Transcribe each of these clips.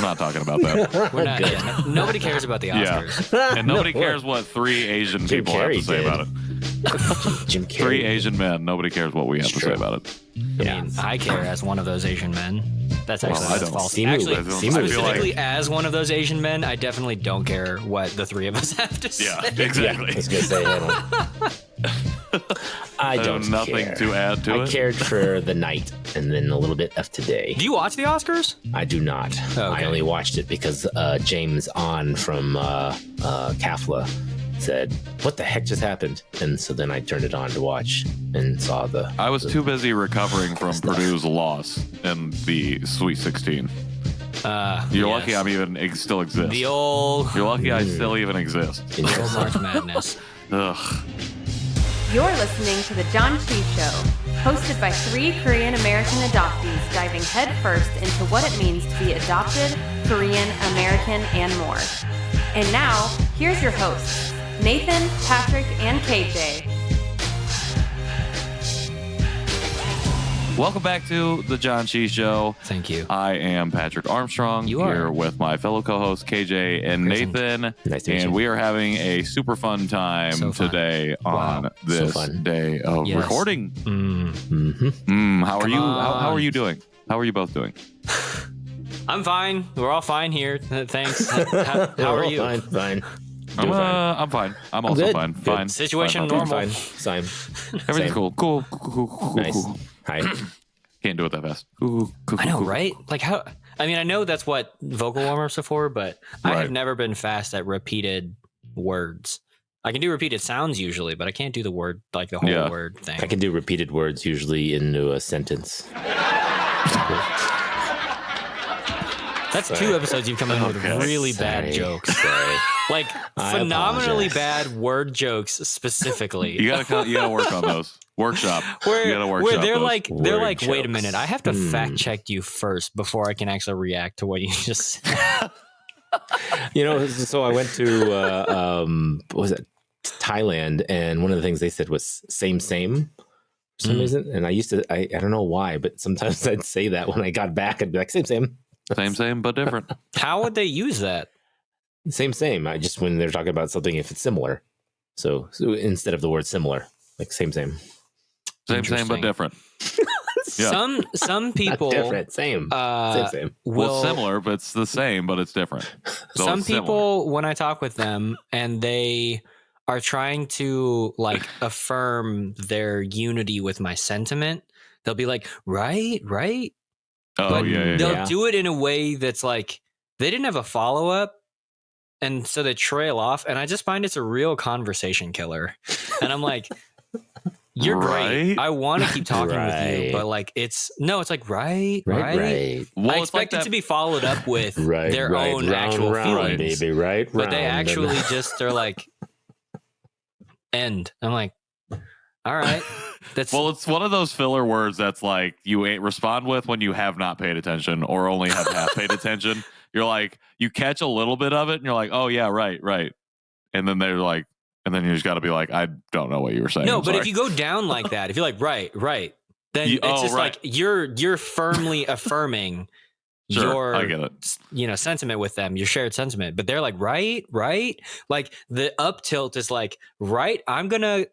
not talking about that. We're not. Yeah, nobody cares about the Oscars. Yeah. And nobody cares what 3 Asian people have to say about it. Jim Carrey. 3 Asian men. Nobody cares what we have to say about it. I mean, I care as one of those Asian men. That's actually I that's don't. false. Simu, Actually, I feel specifically like- as one of those Asian men, I definitely don't care what the 3 of us have to say. Yeah, Yeah, exactly. I was gonna say I don't have nothing care. to add to I it. cared for the night and then a little bit of today. Do you watch the Oscars? I do not. Oh, okay. I only watched it because James on from CAFLA said, "What the heck just happened?" And so then I turned it on to watch and saw the. I was too busy recovering from Purdue's loss in the Sweet 16. You're lucky I'm even still exist. The old You're lucky I still even exist. March Madness. Ugh. You're listening to The Janchi Show, hosted by 3 Korean American adoptees diving headfirst into what it means to be adopted, Korean American, and more. And now, here's your hosts, Nathan, Patrick, and KJ. Welcome back to the Janchi Show. Thank you. I am Patrick Armstrong You here are. with my fellow co-hosts KJ and Nathan. Nice to meet and you. we are having a super fun time So fun. today on Wow. this fun. day of Yes. recording. Mm-hmm. How are Come you? on. How are you doing? How are you both doing? I'm fine. We're all fine here. Thanks. How are you? Fine, fine. I'm fine. I'm also good. fine. Good. Fine. Situation Fine. normal. Fine. Same. Everything's Same. cool. Cool. Nice. Cool. Hi. Can't do it that fast. Cool. I know, cool. right? Like how? I mean, I know that's what vocal warm-ups are for, but I Right. have never been fast at repeated words. I can do repeated sounds usually, but I can't do the word, like the whole Yeah. word thing. I can do repeated words usually into a sentence. That's 2 episodes you've come in with Okay. really bad Sorry. jokes. Sorry. Like I phenomenally apologize. bad word jokes specifically. You gotta work on those. Workshop. you gotta where workshop they're those. like word wait a jokes. minute, I have to fact check you first before I can actually react to what you just said. You know, so I went to what was it, Thailand, and one of the things they said was same for some reason. And I used to, I don't know why, but sometimes I'd say that when I got back, I'd be like, same. Same, but different. How would they use that? Same. I just, when they're talking about something, if it's similar. So instead of the word similar, like same. Same, but Interesting. different. Yeah. Some people Different, same. Same. Well, similar, but it's the same, but it's different. So some it's similar. people, when I talk with them and they are trying to like affirm their unity with my sentiment, they'll be like, right. Oh, But yeah. they'll Yeah. do it in a way that's like they didn't have a follow up. And so they trail off. And I just find it's a real conversation killer. And I'm like, you're great. Right? I want to keep talking with Right. you. But like, it's like, right. Well, I Well, it's expect like it that. to be followed up with right. their right. own round, actual round, feelings. baby. Right. But they round. actually just are like, end. I'm like, all right. That's Well, it's one of those filler words that's like you ain't respond with when you have not paid attention or only have half paid attention. You're like, you catch a little bit of it and you're like, oh, yeah, right. And then they're like, and then you just got to be like, I don't know what you were saying. no, I'm but sorry. if you go down like that, if you're like, right, then You- it's oh, just right. like you're firmly affirming Sure, I your get it. sentiment with them, your shared sentiment. But they're like, right. Like the up tilt is like, right, I'm gonna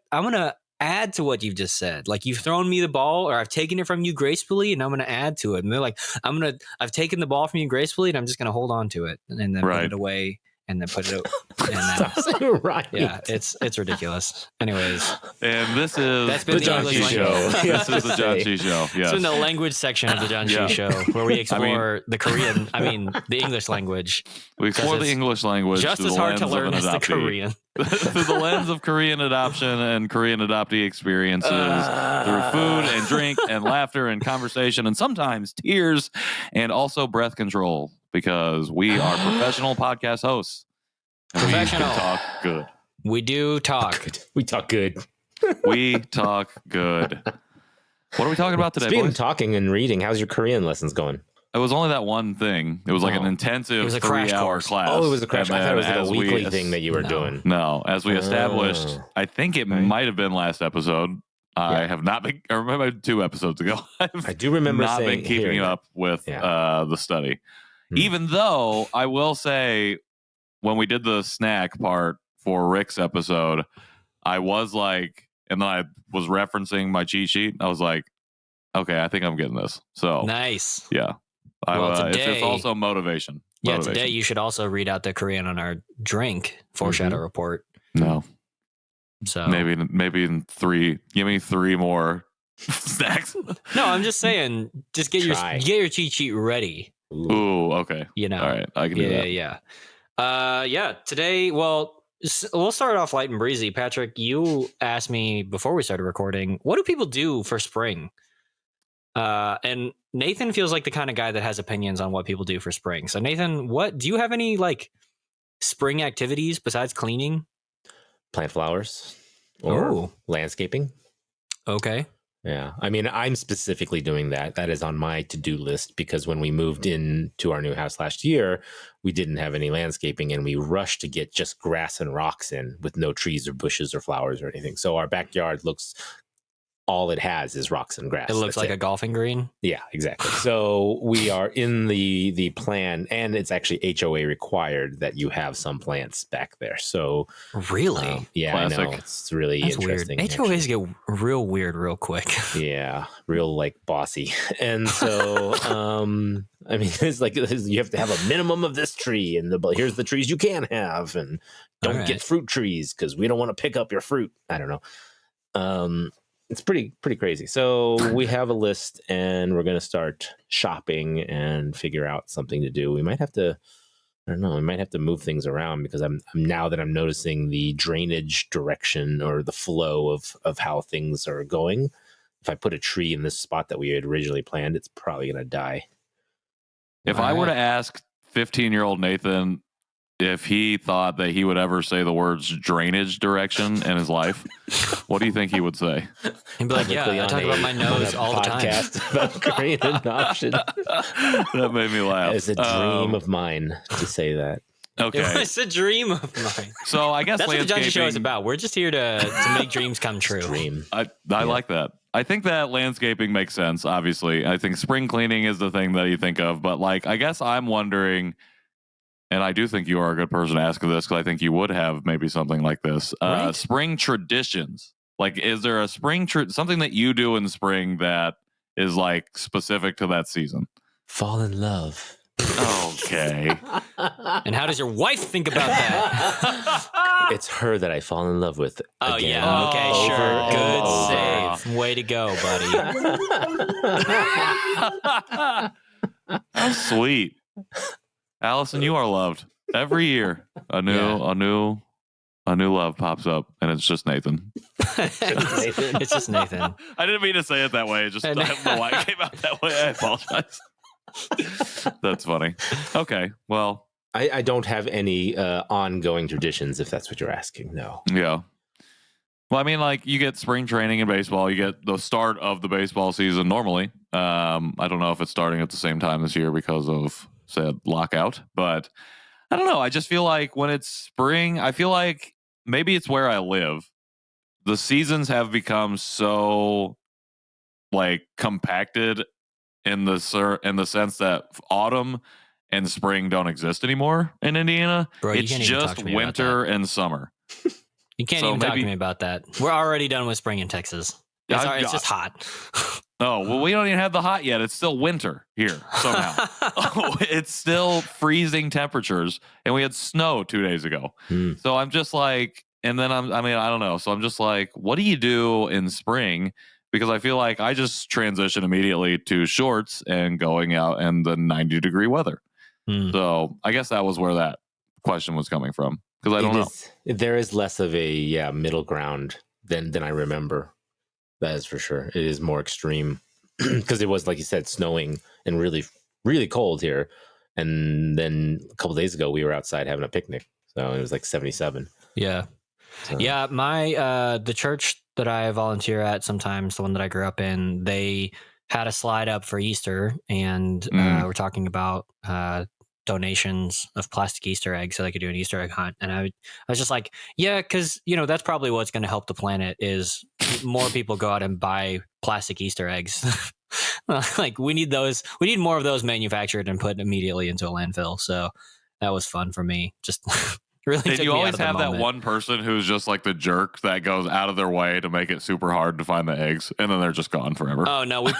add to what you've just said. Like you've thrown me the ball or I've taken it from you gracefully and I'm going to add to it. And they're like, I've taken the ball from you gracefully and I'm just going to hold on to it and then put Right. it away and then put it out. And Stop then, saying right. yeah, it's ridiculous. Anyways, And this is That's been the the Janchi English Show. language. This is the Janchi Show. it's Yes. in the language section of the Janchi Yeah. Show where we explore the English language. We explore the it's English language Just through as the hard to lens of learn an as the adoptee. Korean. Through the lens of Korean adoption and Korean adoptee experiences, through food and drink and laughter and conversation and sometimes tears and also breath control because we are professional podcast hosts. And Professional. We can talk good. We do talk. We talk good. We talk good. What are we talking about today, Speaking of boys? talking and reading, how's your Korean lessons going? It was only that one thing. It was like an Oh. intensive It was a crash 3-hour course. class. Oh, it was a crash. And I thought it was then like a as we weekly es- thing that you were No. doing. No, as we established, Oh. I think it Right. might have been last episode. I Yeah. have not been, I remember 2 episodes ago. I've I do remember not saying, been keeping hearing you that. up with Yeah. the study. Even though I will say, when we did the snack part for Rick's episode, I was like, and then I was referencing my cheat sheet. I was like, okay, I think I'm getting this. So Nice. yeah. Well, it's also motivation. Yeah, today you should also read out the Korean on our drink foreshadow report. No. So maybe in 3. Give me 3 more snacks. No, I'm just saying, just get your cheat sheet ready. Ooh, okay. You know. All right, I can do that. Yeah. Today, well, we'll start off light and breezy. Patrick, you asked me before we started recording, what do people do for spring? And Nathan feels like the kind of guy that has opinions on what people do for spring. So Nathan, what do you have any like spring activities besides cleaning? Plant flowers or landscaping. Okay. Yeah. I mean, I'm specifically doing that. That is on my to-do list because when we moved into our new house last year, we didn't have any landscaping and we rushed to get just grass and rocks in with no trees or bushes or flowers or anything. So our backyard looks, all it has is rocks and grass. It looks like a golfing green. Yeah, exactly. So we are in the plan, and it's actually HOA required that you have some plants back there. So really, yeah, classic. I know it's really That's interesting. Weird. HOAs get real weird real quick. Yeah, real like bossy. And so, I mean, it's like you have to have a minimum of this tree, and here's the trees you can have, and don't get fruit trees because we don't want to pick up your fruit. I don't know. It's pretty crazy. So we have a list and we're going to start shopping and figure out something to do. We might have to, I don't know, we might have to move things around because I'm now that I'm noticing the drainage direction or the flow of how things are going. If I put a tree in this spot that we had originally planned, it's probably going to die. If I were to ask 15-year-old Nathan if he thought that he would ever say the words drainage direction in his life, what do you think he would say? He'd be like, I talk about my nose all the time. Podcast about Korean adoption. That made me laugh. It's a dream of mine to say that. Okay. It's a dream of mine. So I guess that's what the Janchi Show is landscaping- about. We're just here to make dreams come true. Dream. I like that. I think that landscaping makes sense, obviously. I think spring cleaning is the thing that you think of. But like, I guess I'm wondering, and I do think you are a good person to ask this because I think you would have maybe something like this. Right. Spring traditions. Like, is there a spring something that you do in spring that is like specific to that season? Fall in love. Okay. And how does your wife think about that? It's her that I fall in love with. Oh, again. yeah. Okay, Over sure. and Good over. save. Way to go, buddy. How sweet. Allison, you are loved. Every year, a new love pops up, and it's just Nathan. It's just Nathan. I didn't mean to say it that way. I don't know why it came out that way. I apologize. That's funny. Okay, well, I don't have any ongoing traditions, if that's what you're asking. No. yeah. Well, I mean, like, you get spring training in baseball. You get the start of the baseball season normally. I don't know if it's starting at the same time this year because of said lockout, but I don't know. I just feel like when it's spring, I feel like maybe it's where I live. The seasons have become so like compacted in the sense that autumn and spring don't exist anymore in Indiana. Bro, you it's can't even talk just to me about winter and summer. You can't So even talk to maybe- me about that. We're already done with spring in Texas. It's just hot. Oh, well, we don't even have the hot yet. It's still winter here somehow. It's still freezing temperatures, and we had snow 2 days ago. So I'm just like, and then I don't know. So I'm just like, what do you do in spring? Because I feel like I just transition immediately to shorts and going out in the 90-degree weather. So I guess that was where that question was coming from. Because I don't know. There is less of a middle ground than I remember. That is for sure. It is more extreme because it was, like you said, snowing and really, really cold here. And then a couple days ago, we were outside having a picnic. So it was like 77. Yeah. So. Yeah. My, the church that I volunteer at sometimes, the one that I grew up in, they had a slide up for Easter, and we're talking about donations of plastic Easter eggs so they could do an Easter egg hunt. And I was just like, yeah, because, that's probably what's going to help the planet is more people go out and buy plastic Easter eggs Like we need those. We need more of those manufactured and put immediately into a landfill. So that was fun for me. Just really. And took you me always out of the have that moment. one person who's just like the jerk that goes out of their way to make it super hard to find the eggs, and then they're just gone forever. Oh no, we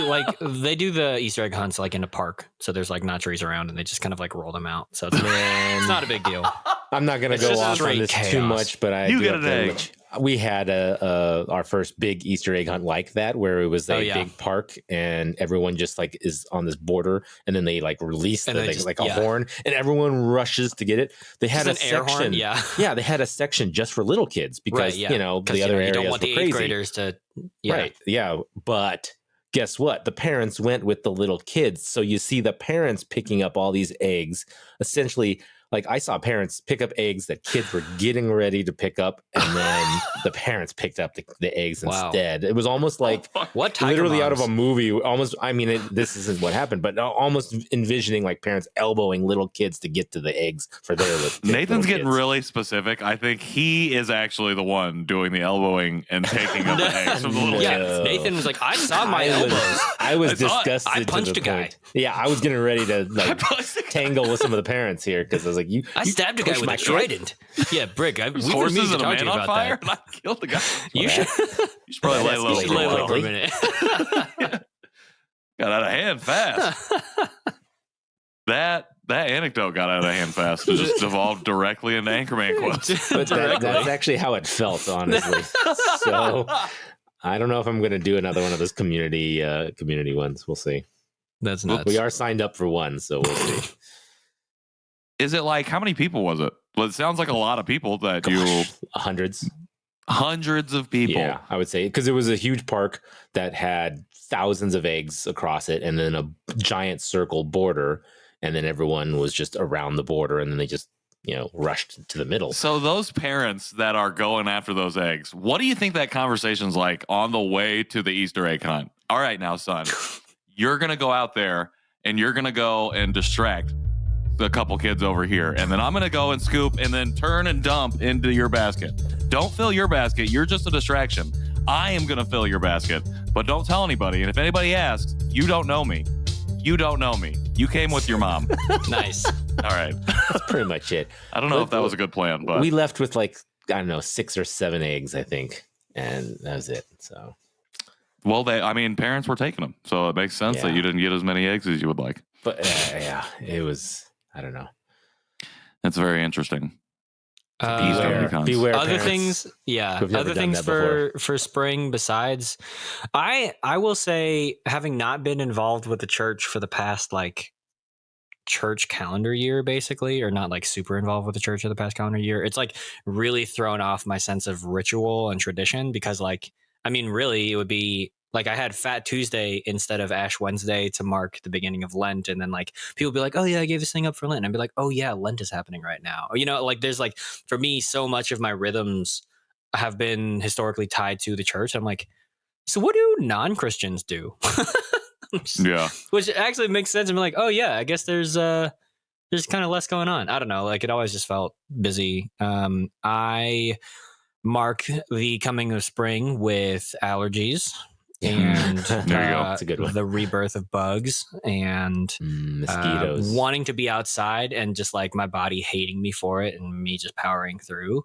like they do the Easter egg hunts like in a park. So there's like not trees around, and they just kind of like roll them out. So it's not a big deal. I'm not going to It's go just off on straight this too chaos. much, but I You do get have an to egg. let you- We had our first big Easter egg hunt like that, where it was a big park and everyone just like is on this border, and then they like release And the they thing just- like a horn, and everyone rushes to get it. They had Just a an air section, horn, yeah. yeah, they had a section just for little kids because Right, you know 'Cause, the other you areas don't want were the crazy. 8th graders to Right, yeah, but guess what? The parents went with the little kids, so you see the parents picking up all these eggs, essentially. Like I saw parents pick up eggs that kids were getting ready to pick up, and then the parents picked up the eggs Wow. instead. It was almost like What tiger literally out of a moms? movie. Almost, I mean, this isn't what happened, but almost envisioning like parents elbowing little kids to get to the eggs for their little Nathan's getting kids. really specific. I think he is actually the one doing the elbowing and taking up the eggs from the little Yeah, kids. Nathan was like, I saw my elbows. I was I saw it. disgusted. I to punched the a guy. point. Yeah, I was getting ready to like tangle with some of the parents here because I was like, "You, I you stabbed a guy pushed with my a kid?" trident. Yeah, Brick. We've been Horses meaning to and a talk to man you on about fire, that. and I killed the guy. You should, You should probably lay That low. you escalated should lay low for a quickly. minute. Got out of hand fast. That anecdote got out of hand fast. It just devolved directly into Anchorman quotes. But that's actually how it felt, honestly. So I don't know if I'm going to do another one of those community ones. We'll see. That's nuts. We are signed up for one, so we'll see. Is it like, how many people was it? Well, it sounds like a lot of people that you, Gosh, hundreds. hundreds of people. Yeah, I would say because it was a huge park that had thousands of eggs across it, and then a giant circle border, and then everyone was just around the border, and then they just rushed to the middle. So those parents that are going after those eggs, what do you think that conversation's like on the way to the Easter egg hunt? All right, now, son, you're going to go out there and you're going to go and distract a couple kids over here. And then I'm going to go and scoop and then turn and dump into your basket. Don't fill your basket. You're just a distraction. I am going to fill your basket, but don't tell anybody. And if anybody asks, you don't know me. You don't know me. You came with your mom. Nice. All right. That's pretty much it. I don't know if that was a good plan, but We left with like, I don't know, 6 or 7 eggs, I think. And that was it. So, well, parents were taking them. So it makes sense that Yeah. you didn't get as many eggs as you would like. but yeah, it was, I don't know. That's very interesting. Beware. Beware Other parents things, yeah. who've never Other done things that for spring besides, I will say, having not been involved with the church for the past like church calendar year, basically, or not like super involved with the church for the past calendar year, it's like really thrown off my sense of ritual and tradition because like, I mean, really, it would be like I had Fat Tuesday instead of Ash Wednesday to mark the beginning of Lent. And then like people be like, oh yeah, I gave this thing up for Lent. And I'd be like, oh yeah, Lent is happening right now. Like there's like, for me, so much of my rhythms have been historically tied to the church. I'm like, so what do non-Christians do? Yeah. Which actually makes sense. I'm like, oh yeah, I guess there's kind of less going on. I don't know. Like it always just felt busy. I mark the coming of spring with allergies. And There you go. That's a good one. the rebirth of bugs and Mosquitoes. wanting to be outside and just like my body hating me for it and me just powering through.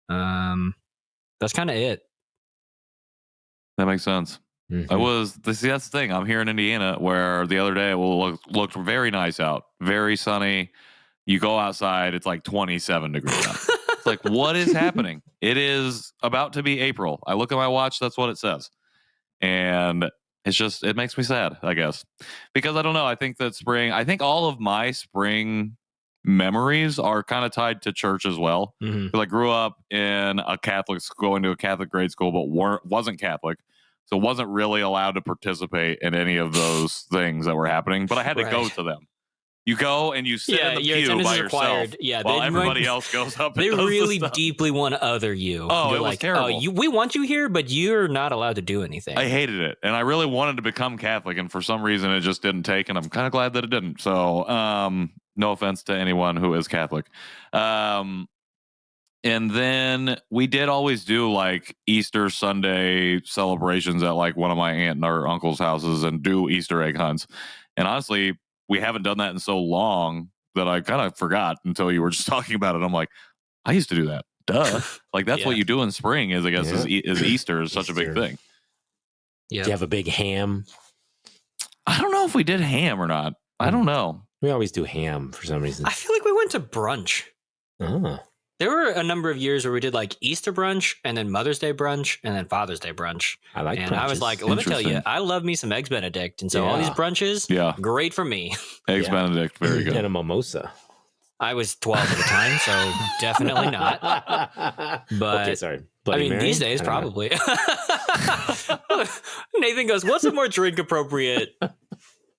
That's kind of it. That makes sense. Mhm. That's the thing. I'm here in Indiana where the other day it looked very nice out, very sunny. You go outside, it's like 27 degrees out. It's like, what is happening? It is about to be April. I look at my watch, that's what it says. And it makes me sad, I guess. Because I don't know. I think all of my spring memories are kind of tied to church as well. Mhm. Because I grew up in going to a Catholic grade school, but wasn't Catholic. So wasn't really allowed to participate in any of those things that were happening. But I had to go Right. to them. You go and you sit in the your pew attendance by is yourself required. Yeah, while they everybody might- else goes up and They does the really stuff. deeply want to other you. Oh, They're it was like, terrible. we want you here, but you're not allowed to do anything. I hated it. And I really wanted to become Catholic. And for some reason, it just didn't take. And I'm kind of glad that it didn't. So no offense to anyone who is Catholic. And then we did always do like Easter Sunday celebrations at like one of my aunt and our uncle's houses and do Easter egg hunts. And honestly, we haven't done that in so long that I kind of forgot until you were just talking about it. I'm like, I used to do that. Duh. Like that's what you do in spring is, I guess, is Easter is such a big thing. Yeah. Do you have a big ham? I don't know if we did ham or not. I don't know. We always do ham for some reason. I feel like we went to brunch. Oh. There were a number of years where we did like Easter brunch and then Mother's Day brunch and then Father's Day brunch. I like And brunches. I was like, let me tell you, I love me some Eggs Benedict. And so all these brunches, great for me. Eggs Benedict, very good. And a mimosa. I was 12 at the time, so definitely not. But okay, sorry. Bloody Mary? These days, probably. Nathan goes, what's a more drink appropriate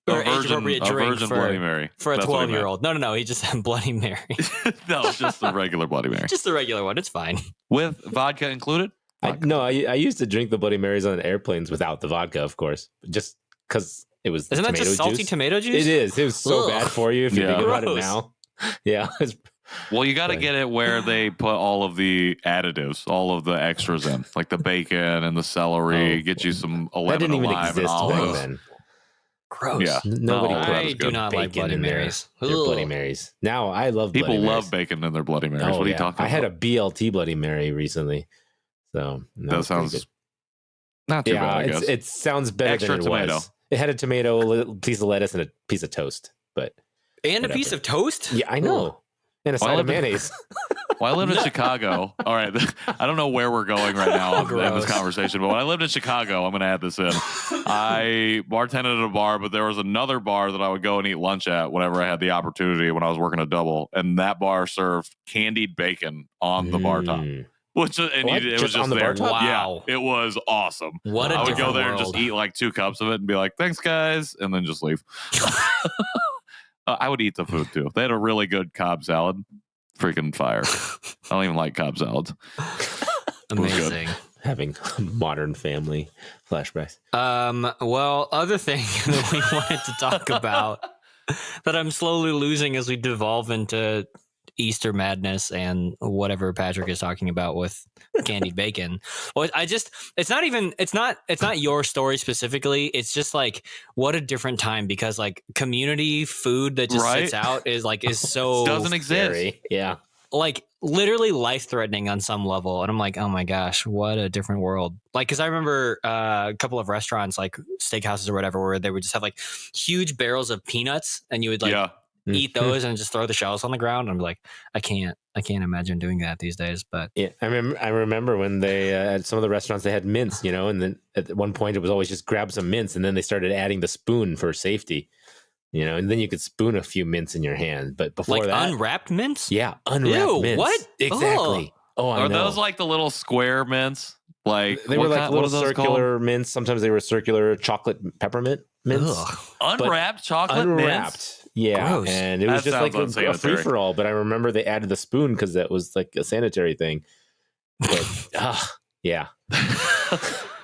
or age appropriate drink for Bloody Mary for a 12-year-old? No. He just said Bloody Mary. No, just the regular Bloody Mary. Just the regular one. It's fine. With vodka included? I used to drink the Bloody Marys on airplanes without the vodka, of course, just because it was. Isn't that just salty tomato juice? It is. It was so bad for you if you think about it Gross. now. Yeah. Well, you got to get it where they put all of the additives, all of the extras in, like the bacon and the celery. Get you some 11 that didn't even lime and exist back olives. then. Gross. Yeah, Nobody No, put I do not like bacon Bloody in Marys. Their Bloody Marys. Now I love People Bloody Marys. love bacon in their Bloody Marys. Oh, What are you talking about? I had a BLT Bloody Mary recently, so That sounds not too bad. I guess it sounds better Extra than it tomato. was. It had a tomato, a little piece of lettuce, and a piece of toast. But And a piece of toast? yeah, I know. And a side of mayonnaise. Well, I lived in Chicago. All right. I don't know where we're going right now in this conversation, but when I lived in Chicago, I'm going to add this in. I bartended at a bar, but there was another bar that I would go and eat lunch at whenever I had the opportunity when I was working a double. And that bar served candied bacon on the bar top. Which it was just on the there. bar top? Wow. Yeah, it was awesome. What a I would go different there and world. just eat like 2 cups of it and be like, thanks, guys, and then just leave. I would eat the food too. They had a really good Cobb salad. Freaking fire. I don't even like Cobb salads. Amazing. Having Modern Family flashbacks. Well, other thing that we wanted to talk about that I'm slowly losing as we devolve into Easter madness and whatever Patrick is talking about with candied bacon. Well, it's not your story specifically. It's just like, what a different time, because like community food that just sits out is so doesn't exist. Scary. Yeah. like literally life threatening on some level. And I'm like, oh my gosh, what a different world. Like, cause I remember a couple of restaurants, like steakhouses or whatever, where they would just have like huge barrels of peanuts and you would like eat those and just throw the shells on the ground. I'm like, I can't imagine doing that these days. But yeah, I remember when they at some of the restaurants they had mints, you know, and then at one point it was always just grab some mints, and then they started adding the spoon for safety, you know, and then you could spoon a few mints in your hand. But before like that, unwrapped mints, unwrapped mints. What exactly? Oh, I Are know. those like the little square mints? Like They were like little circular called? mints. Sometimes they were circular chocolate peppermint mints. Unwrapped chocolate Unwrapped. mints? Yeah, Gross. and it was That just like sounds a free unsanitary. for all. But I remember they added the spoon because that was like a sanitary thing. But yeah,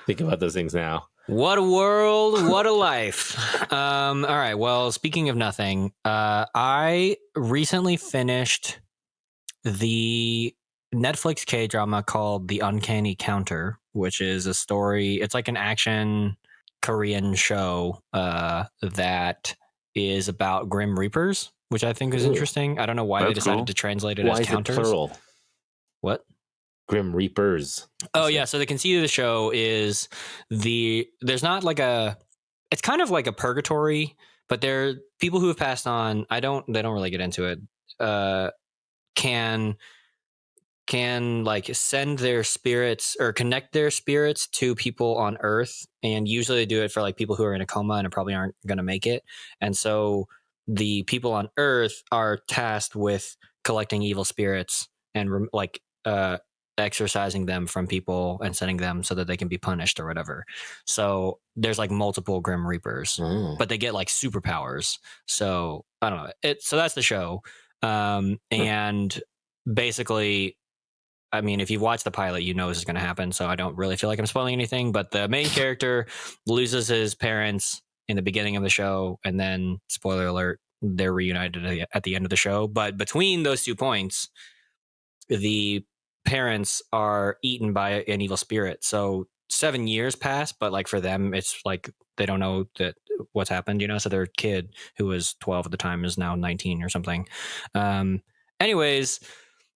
think about those things now. What a world, what a life. All right. Well, speaking of nothing, I recently finished the Netflix K-drama called The Uncanny Counter, which is a story. It's like an action Korean show that is about Grim Reapers, which I think is interesting. I don't know why they That's decided cool. to translate it Why as is counters. it plural? What? Grim Reapers. Oh yeah, so the conceit of the show is there's not like it's kind of like a purgatory, but there are people who have passed on. They don't really get into it. Can like send their spirits or connect their spirits to people on Earth, and usually they do it for like people who are in a coma and probably aren't going to make it. And so the people on Earth are tasked with collecting evil spirits and exorcising them from people and sending them so that they can be punished or whatever. So there's like multiple Grim Reapers, but they get like superpowers. So I don't know. So that's the show. And basically, I mean, if you've watched the pilot, you know this is going to happen. So I don't really feel like I'm spoiling anything, but the main character loses his parents in the beginning of the show. And then, spoiler alert, they're reunited at the end of the show. But between those 2 points, the parents are eaten by an evil spirit. So 7 years pass, but like for them, it's like they don't know that what's happened, you know. So their kid, who was 12 at the time, is now 19 or something. Anyways,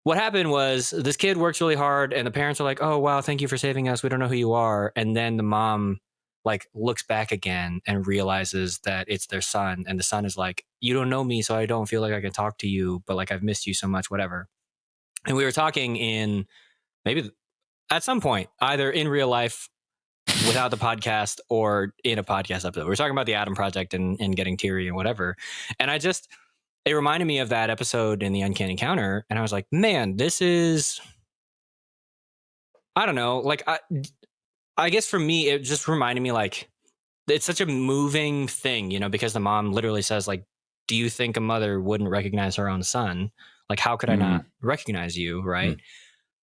what happened was this kid works really hard, and the parents are like, "Oh wow, thank you for saving us. We don't know who you are." And then the mom like looks back again and realizes that it's their son, and the son is like, "You don't know me, so I don't feel like I can talk to you, but like I've missed you so much, whatever." And we were talking in maybe at some point, either in real life without the podcast or in a podcast episode. We were talking about the Adam Project and getting teary and whatever. And it reminded me of that episode in the Uncanny Counter. And I was like, man, this is, I don't know. Like, I guess for me, it just reminded me like, it's such a moving thing, you know, because the mom literally says like, do you think a mother wouldn't recognize her own son? Like, how could I not recognize you? Right.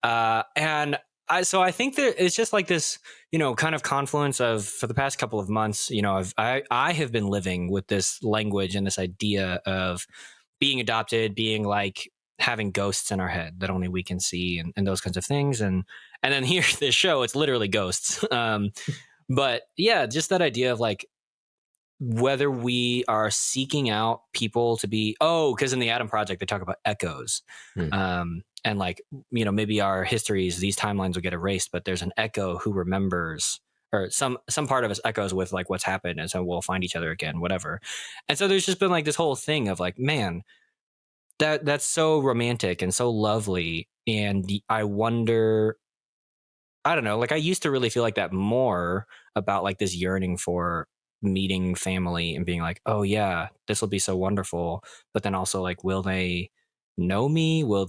And I think that it's just like this, you know, kind of confluence of, for the past couple of months, you know, I have been living with this language and this idea of being adopted, being like having ghosts in our head that only we can see, and those kinds of things. And then here, this show, it's literally ghosts. But yeah, just that idea of like, whether we are seeking out people to be, because in the Adam Project, they talk about echoes. And like, you know, maybe our histories, these timelines will get erased, but there's an echo who remembers, or some part of us echoes with like what's happened. And so we'll find each other again, whatever. And so there's just been like this whole thing of like, man, that's so romantic and so lovely. And I wonder, I don't know, like I used to really feel like that more about like this yearning for meeting family and being like, oh yeah, this will be so wonderful. But then also like, will they know me? Will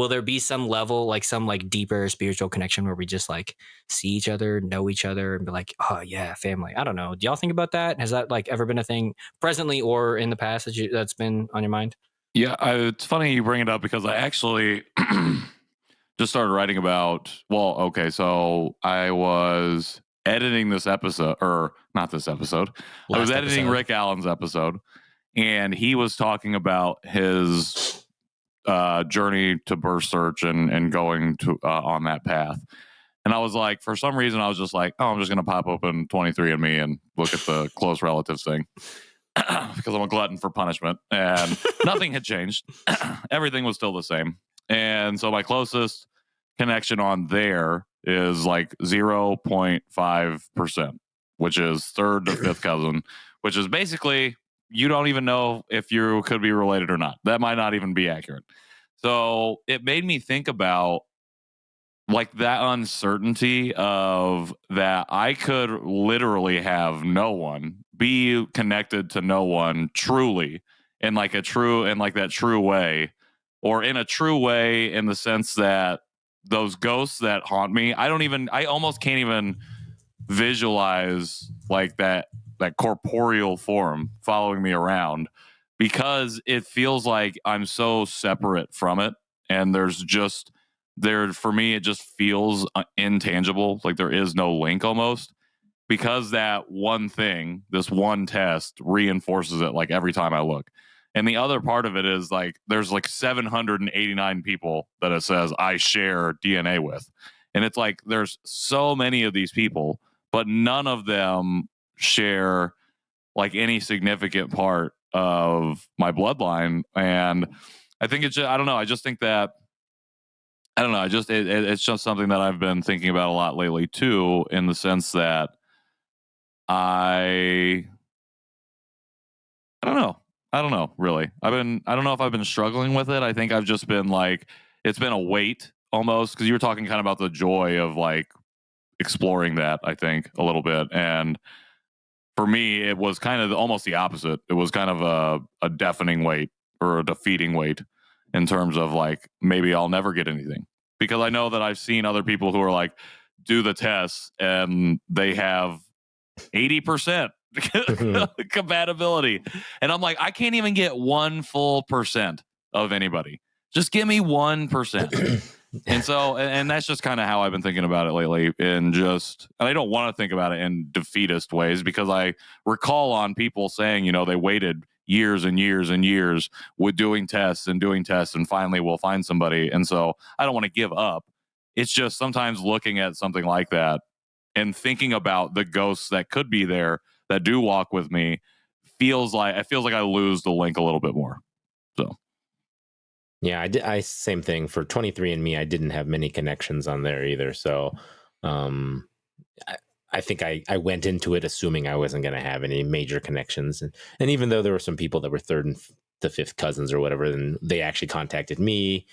there be some level, like some like deeper spiritual connection where we just like see each other, know each other, and be like, oh yeah, family? I don't know. Do y'all think about that? Has that like ever been a thing presently or in the past that's been on your mind? Yeah, it's funny you bring it up because I actually just started writing about, so I was editing this episode, or not this episode. I was editing Rick Allen's episode, and he was talking about his journey to birth search and going to on that path. And I was like, for some reason, I was just like, I'm just going to pop open 23andMe and look at the close relatives thing because I'm a glutton for punishment. And nothing had changed. Everything was still the same. And so my closest connection on there is like 0.5%, which is third to fifth cousin, which is basically you don't even know if you could be related or not. That might not even be accurate. So it made me think about like that uncertainty of that I could literally have no one, be connected to no one truly in like that true way, or in a true way in the sense that those ghosts that haunt me, I almost can't even visualize like that corporeal form following me around, because it feels like I'm so separate from it. And for me, it just feels intangible. Like there is no link almost, because that one thing, this one test reinforces it like every time I look. And the other part of it is like, there's like 789 people that it says I share DNA with. And it's like, there's so many of these people, but none of them share like any significant part of my bloodline. And I think it's just, I don't know. I just think that, I don't know. It's just something that I've been thinking about a lot lately too, in the sense that I don't know, really. I don't know if I've been struggling with it. I think I've just been like, it's been a weight almost, because you were talking kind of about the joy of like exploring that, I think, a little bit. And for me, it was kind of almost the opposite. It was kind of a deafening weight, or a defeating weight, in terms of like, maybe I'll never get anything. Because I know that I've seen other people who are like, do the tests and they have 80% compatibility. And I'm like, I can't even get 1 full percent of anybody. Just give me 1%. And so, and that's just kind of how I've been thinking about it lately. And I don't want to think about it in defeatist ways, because I recall on people saying, you know, they waited years and years and years with doing tests, and finally we'll find somebody. And so I don't want to give up. It's just sometimes looking at something like that and thinking about the ghosts that could be there that do walk with me feels like I lose the link a little bit more. So yeah, I same thing for 23andMe. I didn't have many connections on there either. So I think I went into it assuming I wasn't going to have any major connections. And even though there were some people that were third and the fifth cousins or whatever, then they actually contacted me,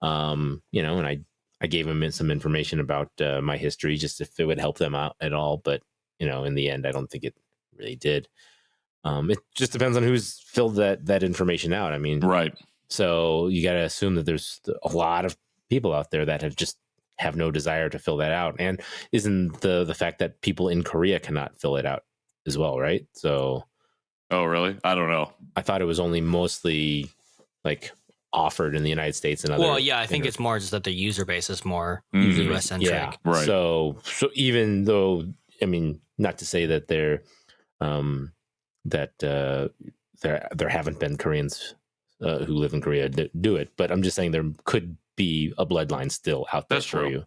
and I gave them some information about my history, just if it would help them out at all. But, in the end, I don't think it really did. It just depends on who's filled that information out. I mean, right. So you got to assume that there's a lot of people out there that have no desire to fill that out. And isn't the fact that people in Korea cannot fill it out as well, right? So, oh, really? I don't know. I thought it was only mostly like offered in the United States and other. Well, yeah, I think it's more just that the user base is more Mhm. US centric. Yeah, Right. So even though, I mean, not to say that there haven't been Koreans who live in Korea do it, but I'm just saying there could be a bloodline still out there That's for true. you.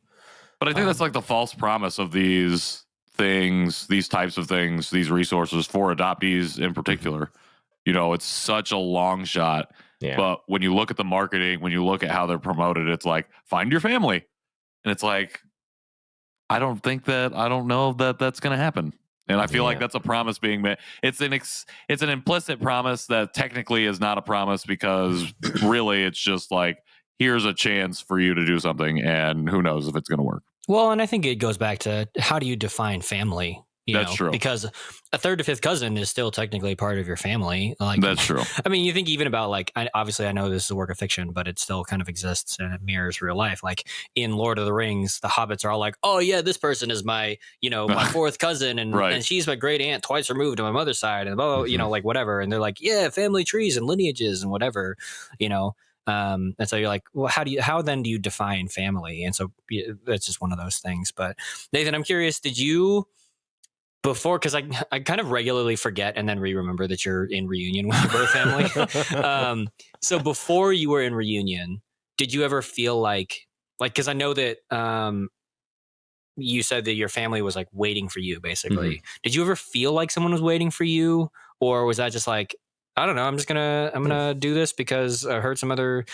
But I think that's like the false promise of these things, these types of things, these resources for adoptees in particular. It's such a long shot. Yeah. But when you look at the marketing, when you look at how they're promoted, it's like, find your family. And it's like, I don't know that that's going to happen. And I feel like that's a promise being made. It's an implicit promise that technically is not a promise, because really it's just like, here's a chance for you to do something, and who knows if it's going to work. Well, and I think it goes back to, how do you define family? That's true. Because a third to fifth cousin is still technically part of your family. Like, That's true. I mean, you think even about like, obviously I know this is a work of fiction, but it still kind of exists and it mirrors real life. Like in Lord of the Rings, the hobbits are all like, oh yeah, this person is my, my fourth cousin, and Right. and she's my great aunt twice removed on my mother's side, and like whatever. And they're like, yeah, family trees and lineages and whatever, and so you're like, well, how then do you define family? And so that's just one of those things. But Nathan, I'm curious, did you, before, because I kind of regularly forget and then remember that you're in reunion with your birth family. So before you were in reunion, did you ever feel like, because I know that you said that your family was like waiting for you, basically. Mm-hmm. Did you ever feel like someone was waiting for you, or was that just like, I don't know, I'm gonna do this because I heard some other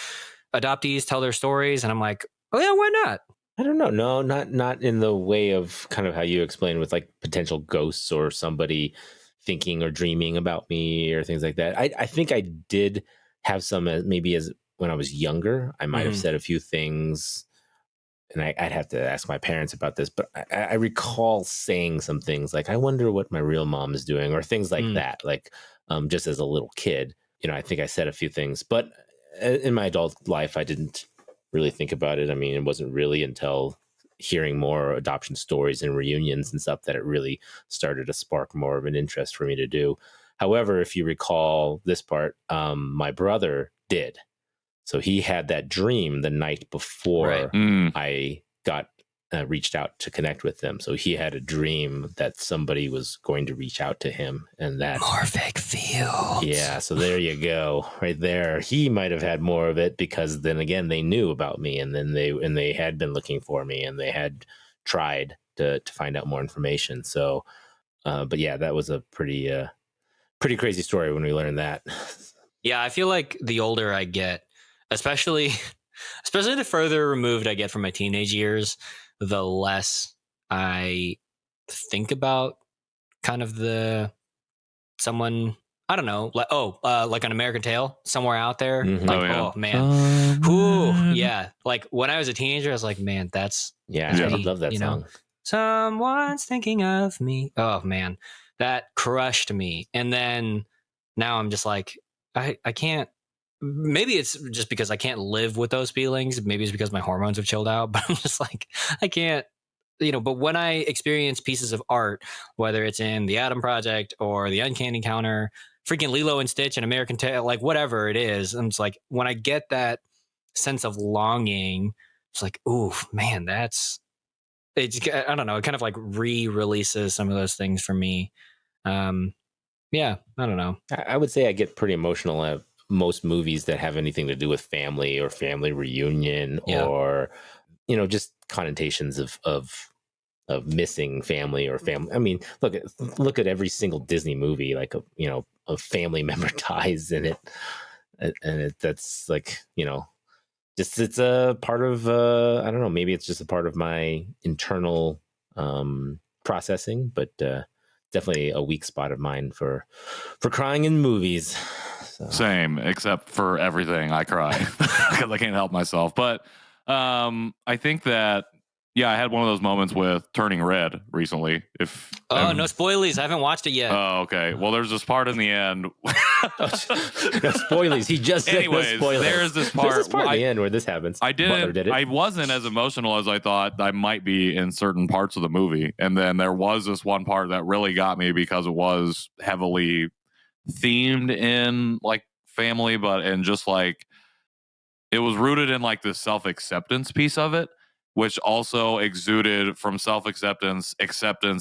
adoptees tell their stories, and I'm like, oh yeah, why not? I don't know. No, not in the way of kind of how you explained with like potential ghosts or somebody thinking or dreaming about me or things like that. I think I did have some, maybe as when I was younger, I might have said a few things, and I'd have to ask my parents about this, but I recall saying some things like, I wonder what my real mom is doing, or things like that. Like just as a little kid, I think I said a few things, but in my adult life, I didn't really think about it. I mean, it wasn't really until hearing more adoption stories and reunions and stuff that it really started to spark more of an interest for me to do. However, if you recall this part, my brother did. So he had that dream the night before I got reached out to connect with them. So he had a dream that somebody was going to reach out to him, and that Morphic field. Yeah, so there you go, right there. He might have had more of it because then again they knew about me, and then they had been looking for me, and they had tried to find out more information. So, but yeah, that was a pretty crazy story when we learned that. Yeah, I feel like the older I get, especially the further removed I get from my teenage years, the less I think about kind of someone, I don't know, like, like an American Tale, somewhere out there. Like, oh man. Ooh, yeah. Like when I was a teenager, I was like, man, that's I love that song. Someone's thinking of me. Oh man, that crushed me. And then now I'm just like, I can't. Maybe it's just because I can't live with those feelings. Maybe it's because my hormones have chilled out, but I'm just like, I can't, but when I experience pieces of art, whether it's in the Adam Project or the Uncanny Counter, freaking Lilo and Stitch and American Tail, like whatever it is, I'm just like, when I get that sense of longing, it's like, ooh, man, I don't know. It kind of like re-releases some of those things for me. Yeah, I don't know. I would say I get pretty emotional at most movies that have anything to do with family or family reunion or, just connotations of missing family or family. I mean, look at every single Disney movie, like a family member dies in it, and that's like, just it's a part of I don't know, maybe it's just a part of my internal processing, but definitely a weak spot of mine for crying in movies. So. Same, except for everything I cry because I can't help myself. But I think that I had one of those moments with Turning Red recently. No spoilies, I haven't watched it yet. Oh, okay. Well, there's this part in the end. No spoilers. He just said no spoilers. There's this part at the end where this happens. I wasn't as emotional as I thought I might be in certain parts of the movie, and then there was this one part that really got me because it was heavily themed in like family, and just like it was rooted in like the self-acceptance piece of it, which also exuded from self-acceptance,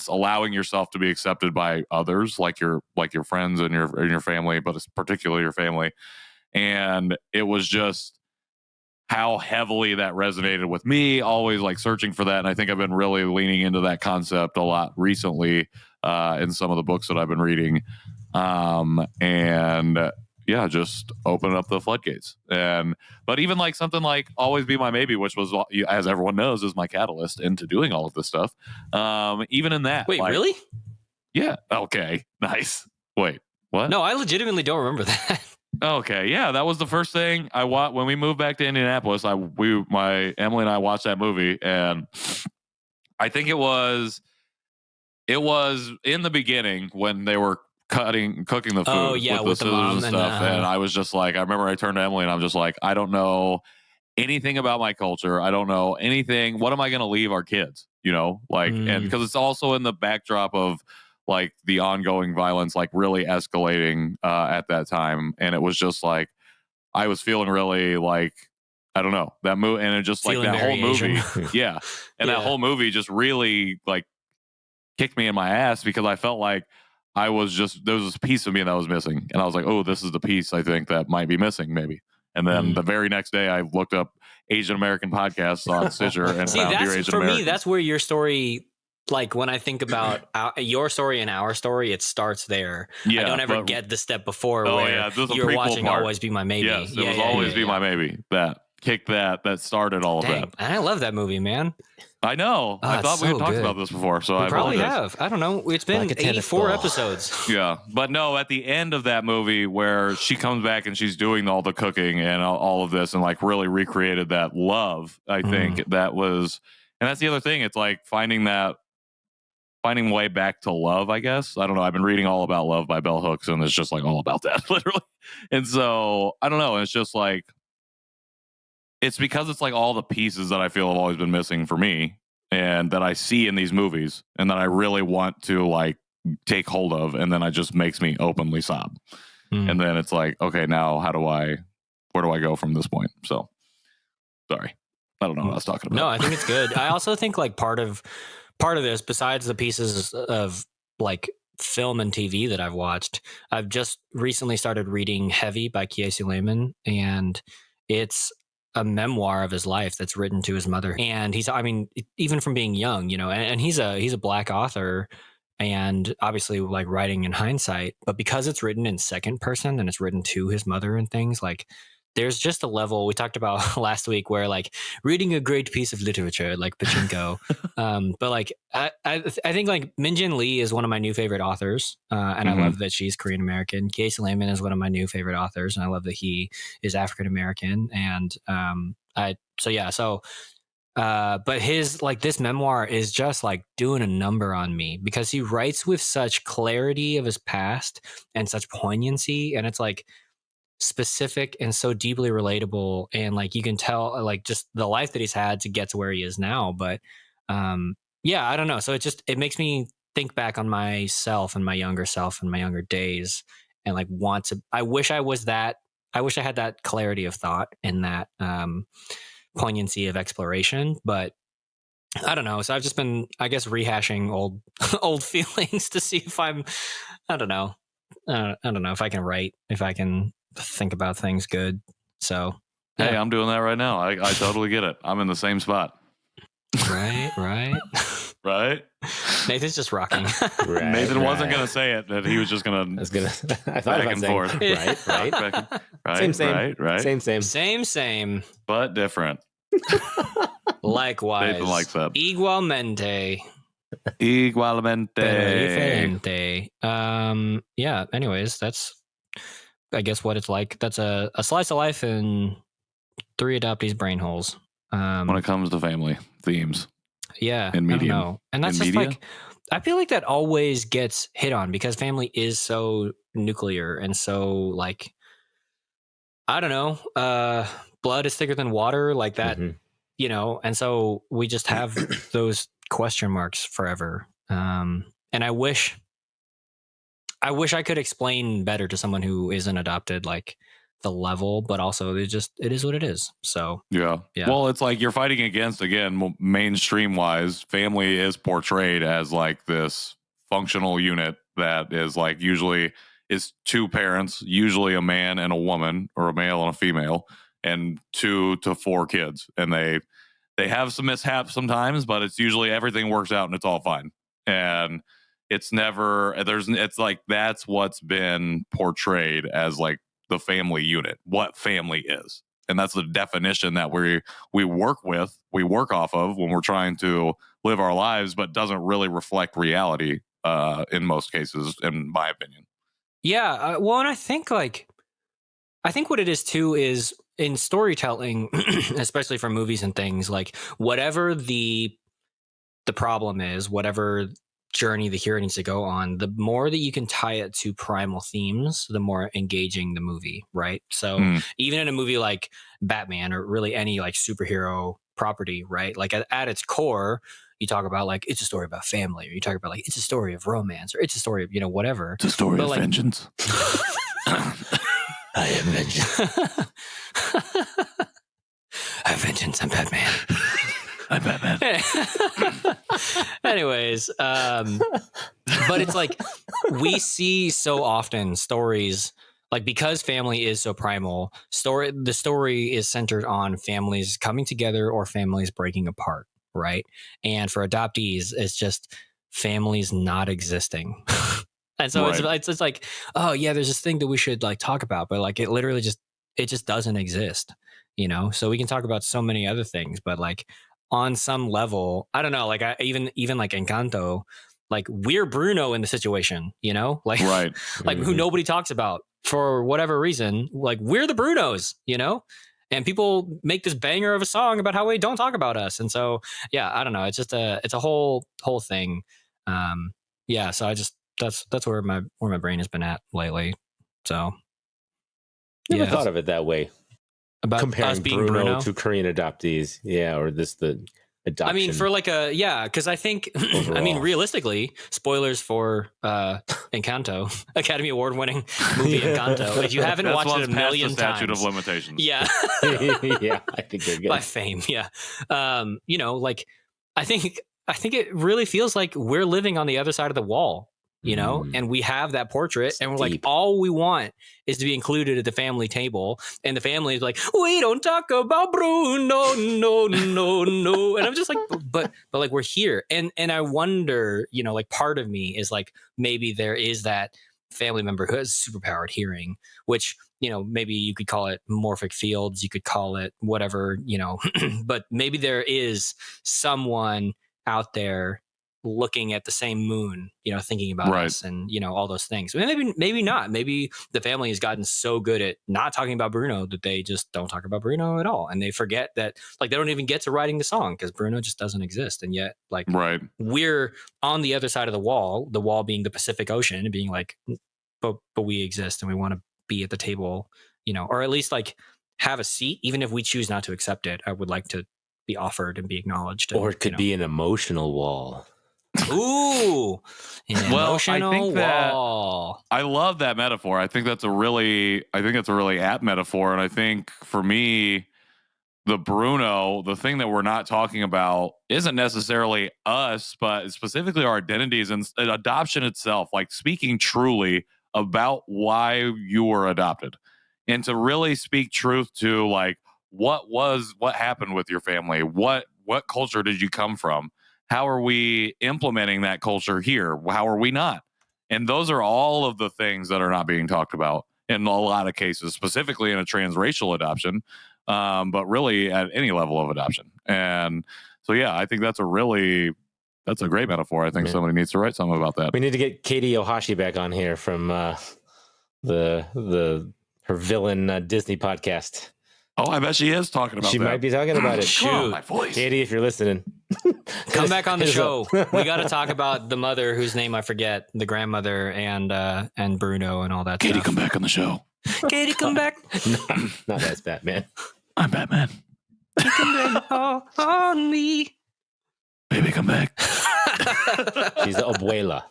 allowing yourself to be accepted by others, like your friends and your family, but it's particularly your family. And it was just how heavily that resonated with me, always like searching for that. And I think I've been really leaning into that concept a lot recently in some of the books that I've been reading. Just open up the floodgates. But even like something like Always Be My Maybe, which was, as everyone knows, is my catalyst into doing all of this stuff. Even in that. Wait, really? Yeah. Okay. Nice. Wait, what? No, I legitimately don't remember that. Okay. Yeah. That was the first thing I watched when we moved back to Indianapolis. Emily and I watched that movie, and I think it was in the beginning when they were cooking the food with the scissors and stuff. And I was just like, I remember I turned to Emily and I'm just like, I don't know anything about my culture. I don't know anything. What am I going to leave our kids? And because it's also in the backdrop of like the ongoing violence, like really escalating at that time. And it was just like, I was feeling really like, I don't know, that movie. And it just like that whole movie. Yeah. And that whole movie just really like kicked me in my ass because I felt like there was this piece of me that was missing. And I was like, oh, this is the piece I think that might be missing maybe. And then the very next day I looked up Asian American podcasts on Stitcher and found Dear Asian for American. Me, that's where your story, like when I think about your story and our story, it starts there. Yeah, I don't ever get the step before where you're watching part. Always Be My Maybe. Yes, it was Always Be My Maybe. That kicked that started all of that. And I love that movie, man. I know. I thought we had talked about this before, so I probably have. I don't know. It's been like 84 episodes. Yeah, but no. At the end of that movie, where she comes back and she's doing all the cooking and all of this, and like really recreated that love, I think that was, and that's the other thing. It's like finding way back to love. I guess I don't know. I've been reading all about love by Bell Hooks, and it's just like all about that, literally. And so I don't know. It's just like. It's because it's like all the pieces that I feel have always been missing for me and that I see in these movies and that I really want to like take hold of. And then it just makes me openly sob. And then it's like, okay, now where do I go from this point? So sorry. I don't know what I was talking about. No, I think it's good. I also think like part of this, besides the pieces of like film and TV that I've watched, I've just recently started reading Heavy by Kiese Lehman, and it's a memoir of his life that's written to his mother. And even from being young, and he's a Black author and obviously like writing in hindsight, but because it's written in second person and it's written to his mother and things, like there's just a level we talked about last week where like reading a great piece of literature like Pachinko. But like I think like Minjin Lee is one of my new favorite authors, and I love that she's Korean American. Kiese Lehman is one of my new favorite authors, and I love that he is African American. And but his like this memoir is just like doing a number on me because he writes with such clarity of his past and such poignancy, and it's like specific and so deeply relatable, and like you can tell like just the life that he's had to get to where he is now. But I don't know, so it makes me think back on myself and my younger self and my younger days, and like I wish I had that clarity of thought and that poignancy of exploration, but I don't know. So I've just been, I guess, rehashing old feelings to see if I'm, I don't know, I don't know if I can write, if I can think about things good. So Hey, I'm doing that right now. I totally get it. I'm in the same spot. right. Right? Nathan's just rocking. Right, Nathan wasn't right. going to say it, that he was just going I was to gonna. I thought back about and saying, forth. right. Same. Right. Same. But different. Likewise. Nathan likes that. Igualmente. Igualmente. Pero diferente. Yeah, anyways, that's, I guess, what it's like. That's a slice of life in 3 adoptees' brain holes. When it comes to family themes. Yeah, in media. I don't know. And that's In just media? like, I feel like that always gets hit on because family is so nuclear and so like, I don't know, blood is thicker than water, like that, Mhm. you know, and so we just have those question marks forever. And I wish I could explain better to someone who isn't adopted, like the level, but also it is what it is. So Yeah. Yeah. Well, it's like you're fighting against, again, mainstream wise, family is portrayed as like this functional unit that is like usually is 2 parents, usually a man and a woman, or a male and a female, and 2 to 4 kids. And they have some mishaps sometimes, but it's usually everything works out and it's all fine. And it's like that's what's been portrayed as like the family unit, what family is. And that's the definition that we work off of when we're trying to live our lives, but doesn't really reflect reality in most cases, in my opinion. yeah, well, and I think what it is too is in storytelling, especially for movies and things, like whatever the problem is, whatever journey the hero needs to go on, the more that you can tie it to primal themes, the more engaging the movie, right? So even in a movie like Batman, or really any like superhero property, right? Like at its core, you talk about like it's a story about family, or you talk about like it's a story of romance, or it's a story of, you know, whatever. It's a story But, of like, vengeance. I am vengeance. I have vengeance. I'm Batman. I'm Batman. Anyways, but it's like we see so often stories like, because family is so primal, the story is centered on families coming together or families breaking apart, right? And for adoptees, it's just families not existing. And so it's like, oh yeah, there's this thing that we should like talk about, but like it literally just doesn't exist, you know? So we can talk about so many other things, but like on some level, I don't know, like even like Encanto, like we're Bruno in the situation, you know? Like Right. like who nobody talks about for whatever reason, like we're the Brunos, you know? And people make this banger of a song about how we don't talk about us. And so, yeah, I don't know. It's just it's a whole thing. Yeah. So that's where my brain has been at lately. So Never yeah. thought of it that way. About Comparing us being Bruno to Korean adoptees. Yeah. Or the adoption. I mean, for like because I think, I mean, realistically, spoilers for Encanto, Academy Award winning movie Encanto. If you haven't watched it a million times, statute of limitations. yeah, yeah, I think they're good. by fame, yeah. You know, like I think it really feels like we're living on the other side of the wall, you know, and we have that portrait, and we're like, all we want is to be included at the family table, and the family is like, we don't talk about Bruno, no, and I'm just like, but like we're here, and I wonder, you know, like part of me is like, maybe there is that family member who has superpowered hearing, which, you know, maybe you could call it morphic fields, you could call it whatever, you know, but maybe there is someone out there looking at the same moon, you know, thinking about us and, you know, all those things. Maybe not. Maybe the family has gotten so good at not talking about Bruno that they just don't talk about Bruno at all. And they forget that, like, they don't even get to writing the song because Bruno just doesn't exist. And yet, like, we're on the other side of the wall being the Pacific Ocean, and being like, but we exist and we want to be at the table, you know, or at least like have a seat, even if we choose not to accept it. I would like to be offered and be acknowledged. And, or it could be an emotional wall. Ooh, emotional wall. I love that metaphor. I think that's a really apt metaphor. And I think for me, the Bruno, the thing that we're not talking about isn't necessarily us, but specifically our identities and adoption itself, like speaking truly about why you were adopted and to really speak truth to like what happened with your family, what culture did you come from, how are we implementing that culture here, how are we not, and those are all of the things that are not being talked about in a lot of cases, specifically in a transracial adoption, but really at any level of adoption. And so yeah, I think that's a great metaphor. I think somebody needs to write something about that. We need to get Katie Ohashi back on here from her villain Disney podcast. Oh, I bet she is talking about She that. might be talking about it. Shoot, my voice. Katie, if you're listening, come back on the show. We got to talk about the mother whose name I forget, the grandmother, and Bruno and all that. Katie, stuff. come back on the show. Katie, come back. Not as Batman. I'm Batman. You can blame all on me. Baby, come back. She's the abuela.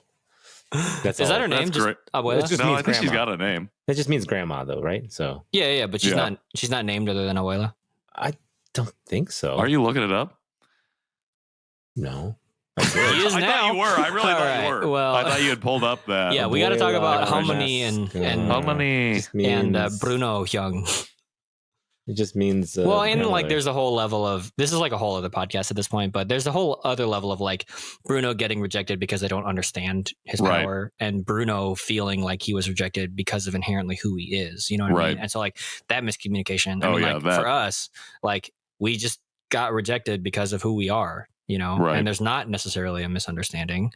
That's Is all. that her name? That's great. Abuela? It's just- No, means I think she's grandma. got a name. That just means grandma, though, right? So Yeah, but she's Yeah. not named other than Abuela. I don't think so. Are you looking it up? No. He is I now. thought you were. I really All thought right, you were. well- I thought you had pulled up that. Yeah, we got to talk about Harmony and Harmony. Just means- Bruno Young. It just means. Well, and like grandmother. there's a whole level of this is like a whole other podcast at this point, but there's a whole other level of like Bruno getting rejected because they don't understand his Right. power, and Bruno feeling like he was rejected because of inherently who he is. You know what I Right. mean? And so like that miscommunication. I Oh, mean, yeah, like that- for us, like we just got rejected because of who we are. You know, Right. and there's not necessarily a misunderstanding.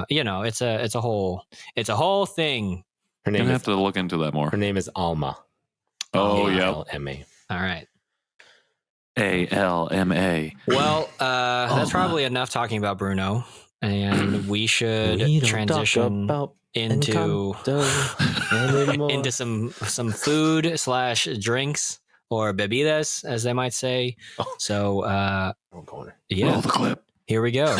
You know, it's a whole thing. her I'm name gonna is have to look into that more. her name is Alma. Oh, yeah. Alma. All right. ALMA. Well, that's probably enough talking about Bruno, and we should We don't transition talk about into Encanto anymore. into some food / drinks or bebidas, as they might say. Oh. So, Wrong corner. yeah, Roll the clip. here we go.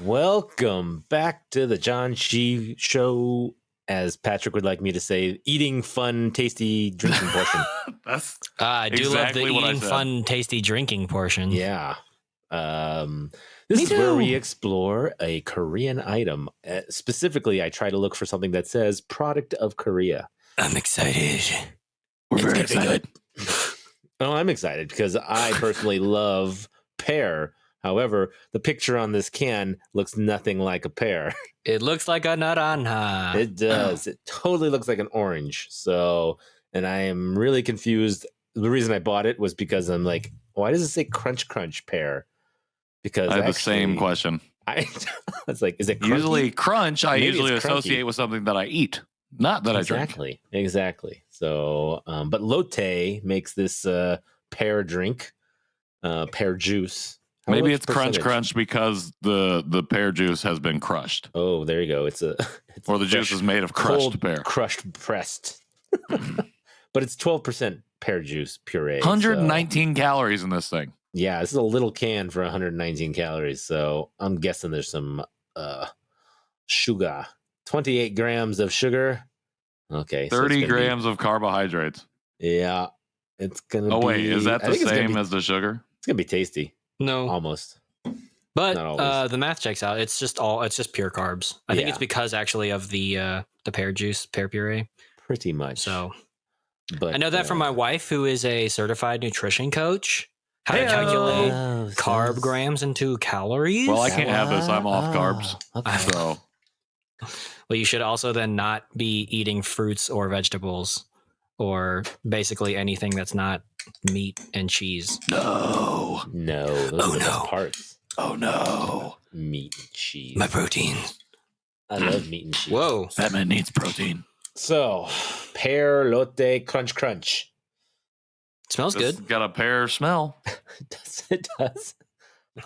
Welcome back to the Janchi Show, as Patrick would like me to say, eating fun, tasty drinking portion. That's I do Exactly love what the I eating said. fun, tasty drinking portion. Yeah. This Me is where too. we explore a Korean item. Specifically, I try to look for something that says product of Korea. I'm excited. we're very It's gonna be excited. Oh, I'm excited because I personally love pear. However, the picture on this can looks nothing like a pear. It looks like a naranja. It does. It totally looks like an orange. So, and I am really confused. The reason I bought it was because I'm like, why does it say crunch crunch pear? Because I have the same actually, question. I was like, is it crunchy? Usually, crunch, I Maybe usually it's associate crunchy. with something that I eat, not that I drink. Exactly. So, but Lotte makes this pear drink, pear juice. How Maybe much it's crunch percentage? crunch because the pear juice has been crushed, Oh, there you go. It's or the juice fresh, is made of crushed cold, pear. crushed, pressed. But it's 12% pear juice puree. 119 calories in this thing. Yeah, this is a little can for 119 calories. So I'm guessing there's some sugar. 28 grams of sugar. Okay. so it's 30 gonna be- grams of carbohydrates. Yeah. It's gonna Oh be. wait, is that I the think it's gonna same be- as the sugar? It's gonna be tasty. No, Almost. but not always. the math checks out. It's just pure carbs. I think Yeah. it's because actually of the pear juice, pear puree. Pretty much. So but I know that from my wife, who is a certified nutrition coach, how to Heyo. calculate Oh, carb so- grams into calories. Well, I can't have this. I'm off carbs. Okay. So Well, you should also then not be eating fruits or vegetables, or basically anything that's not meat and cheese. no. No, those Oh, are the best no. parts. Oh no. Meat and cheese. My protein. I love meat and cheese. Whoa. That man needs protein. So, pear Lotte crunch crunch. Smells This good. got a pear smell. It does.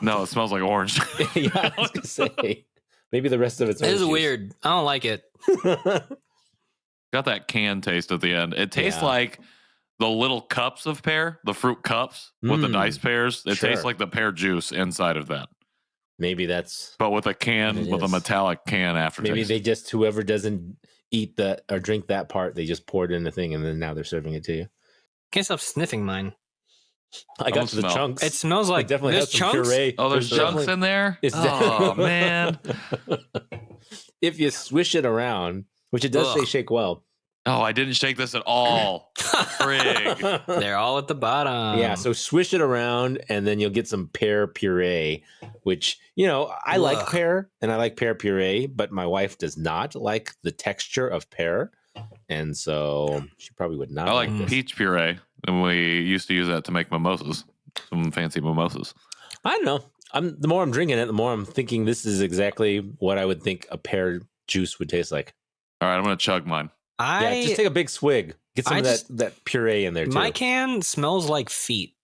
No, it smells like orange. Yeah, I was gonna say. Maybe the rest of it's It is orange juice. weird. I don't like it. Got that can taste at the end. It tastes Yeah. like the little cups of pear, the fruit cups with the Mm, diced pears. It sure. tastes like the pear juice inside of that, Maybe that's but with a What can, it with a is. metallic can aftertaste. maybe they just whoever doesn't eat that or drink that part. They just poured in the thing, and then now they're serving it to you. Can't stop sniffing mine. I got to the smell. chunks. It smells like definitely there's has some chunks. puree. Oh, there's chunks in there? Oh, man. If you swish it around, which it does say shake well. Oh, I didn't shake this at all. Frig. They're all at the bottom. Yeah, so swish it around, and then you'll get some pear puree, which, I like pear, and I like pear puree, but my wife does not like the texture of pear, and so she probably would not I like this. peach puree, and we used to use that to make mimosas. Some fancy mimosas. I don't know. The more I'm drinking it, the more I'm thinking this is exactly what I would think a pear juice would taste like. All right, I'm going to chug mine. Yeah, just take a big swig. Get some of that puree in there, too. My can smells like feet,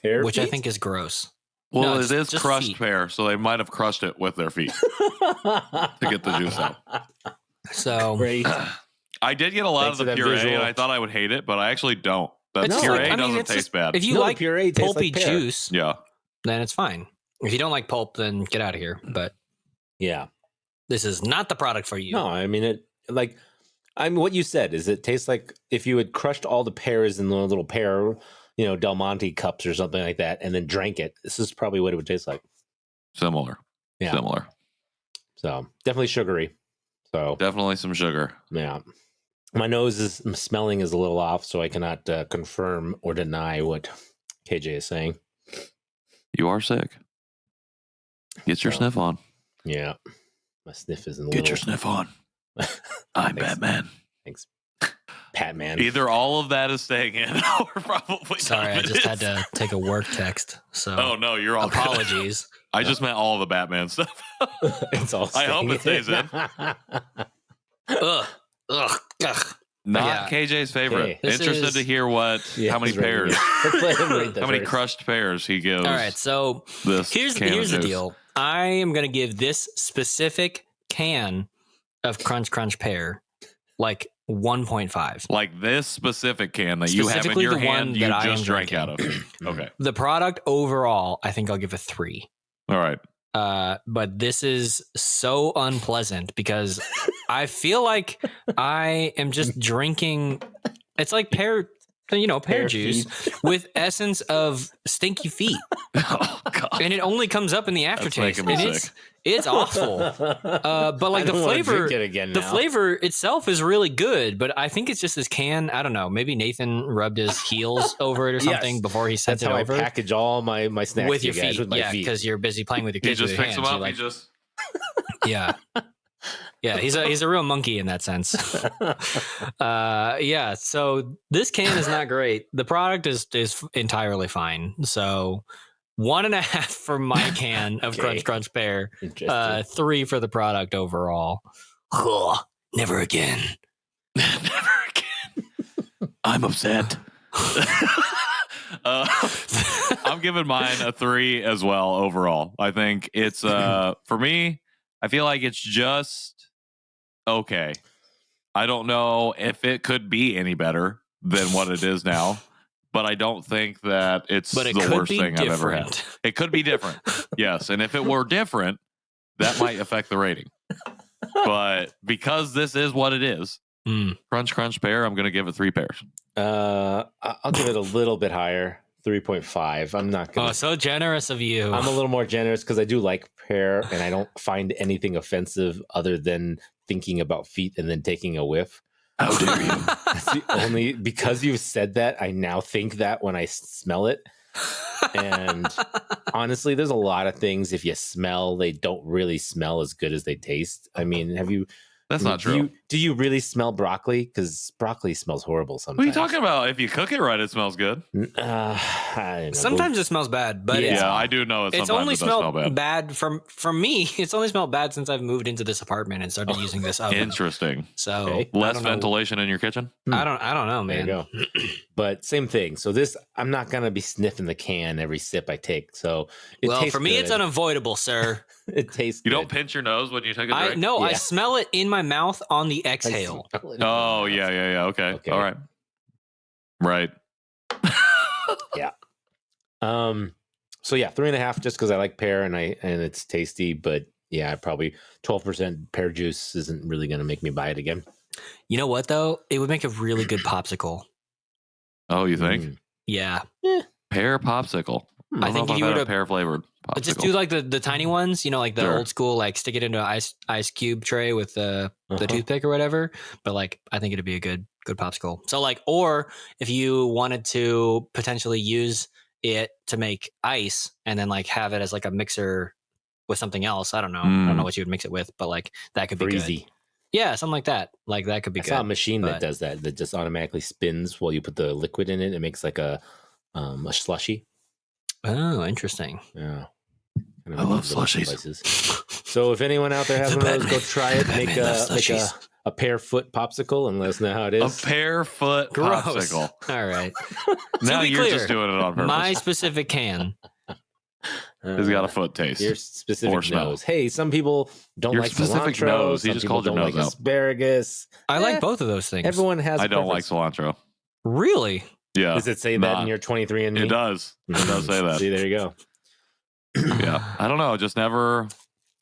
pear which feet? I think is gross. Well, No, it is just crushed feet. pear, so they might have crushed it with their feet to get the juice out. So Great. I did get a lot Thanks of for the that puree, visual. and I thought I would hate it, but I actually don't. The It's puree like- I mean, doesn't it's taste just- bad. if you No, like puree tastes pulpy like pear. juice, Yeah. then it's fine. If you don't like pulp, then get out of here. But Yeah. this is not the product for you. No, I mean, what you said is it tastes like if you had crushed all the pears in the little pear, Del Monte cups or something like that, and then drank it. This is probably what it would taste like. Similar. Yeah. Similar. So definitely sugary. So Definitely some sugar. yeah. My nose is smelling is a little off, so I cannot confirm or deny what KJ is saying. You are sick. Get your So- sniff on. Yeah. My sniff is in a Get little. your sniff on. I'm Thanks. Batman. Thanks. Patman. Either all of that is staying in, or probably Sorry, none I of it just had is. to take a work text. So Oh no, you're all good. apologies. I just meant all the Batman stuff. It's all I hope it stays in. Ugh. Ugh. Ugh. Not Yeah. KJ's favorite. Okay. This Interested is- to hear Yeah, how many he's ready. pears, Let's let him rate that how many first. crushed pears he gives. All right, so This here's can of the juice. deal. I am gonna give this specific can of Crunch Crunch Pear like 1.5. Like this specific can that you have in Specifically your the one hand, you that I am just drank out of. drinking. Okay. The product overall, I think I'll give a 3. All right. But this is so unpleasant because I feel like I am just drinking. It's like pear Pear juice with essence of stinky feet, Oh God. and it only comes up in the aftertaste, making me and sick. it's awful. But like the I don't wanna flavor, drink it again the now. flavor itself is really good. But I think it's just this can. I don't know. Maybe Nathan rubbed his heels over it or something Yes. before he sent That's how it I over package all my snacks with to your you guys, feet. with my Yeah, feet. because you're busy playing with your He kids. just with your picks hands. them up. You're He like, just. yeah. Yeah, he's a real monkey in that sense. Yeah, so this can is not great. The product is entirely fine. So 1.5 for my can of Okay. Crunch Crunch Pear. Interesting. 3 for the product overall. Ugh, never again. Never again. I'm upset. I'm giving mine a 3 as well overall. I think it's for me, I feel like it's just okay. I don't know if it could be any better than what it is now, but I don't think that it's But it the could worst be thing I've ever had. different. It could be different. Yes, and if it were different, that might affect the rating. But because this is what it is, Mm. Crunch Crunch Pear, I'm going to give it 3 pears. I'll give it a little bit higher, 3.5. I'm not gonna. Oh, so generous of you. I'm a little more generous because I do like pear, and I don't find anything offensive other than thinking about feet and then taking a whiff. How dare you? That's the only because you've said that. I now think that when I smell it. And honestly, there's a lot of things. If you smell, they don't really smell as good as they taste. I mean, have you? That's not true. Do you really smell broccoli? Because broccoli smells horrible What are sometimes. you talking about? If you cook it right, it smells good. I don't know. Sometimes it smells bad, but Yeah. Yeah, I do know it. it's Sometimes only it does smell smelled bad. bad from me. It's only smelled bad since I've moved into this apartment and started using this oven. Interesting. So Okay. I Less don't know. ventilation in your kitchen. I don't know, There you man. go. But same thing. So this, I'm not gonna be sniffing the can every sip I take. So it Well, tastes for me, it's good. unavoidable, sir. It tastes. You don't good. pinch your nose when you take a I drink? no, I Yeah. smell it in my mouth on the I exhale. smell it in my Oh, mouth. yeah. Okay. Okay. All right. Right. So yeah, 3.5 just because I like pear and it's tasty, but yeah, probably 12% pear juice isn't really going to make me buy it again. You know what though? It would make a really good popsicle. Oh, you think? Mm. Yeah. Pear popsicle. I think if you had were a to pear flavored popsicle. just do like the tiny ones, you know, like the Sure. old school, like stick it into an ice cube tray with the toothpick or whatever. But like, I think it'd be a good popsicle. So like, or if you wanted to potentially use it to make ice and then like have it as like a mixer with something else. I don't know. I don't know what you would mix it with, but like that could be Breezy. good. Yeah, something like that. Like that could be I good. saw a machine that but- does that just automatically spins while you put the liquid in it. It makes like a slushy. Oh, interesting. Yeah. I love slushies. So if anyone out there has The one of those, go Batman. try it. The Make Batman loves a slushies. pear foot popsicle and let us know how it is. A pear foot Gross. popsicle. All right. Now be you're clear, just doing it on purpose. My specific can. It's got a foot taste. Your Or specific smell. nose. Hey, some people don't Your like specific cilantro. nose. You Some just people called your don't nose like out. asparagus. I like both of those things. Everyone has. I don't like preference. cilantro. Really? Yeah. Does it say that Not. in your 23andMe? It does. It does say that. See, there you go. Yeah. I don't know. Just never.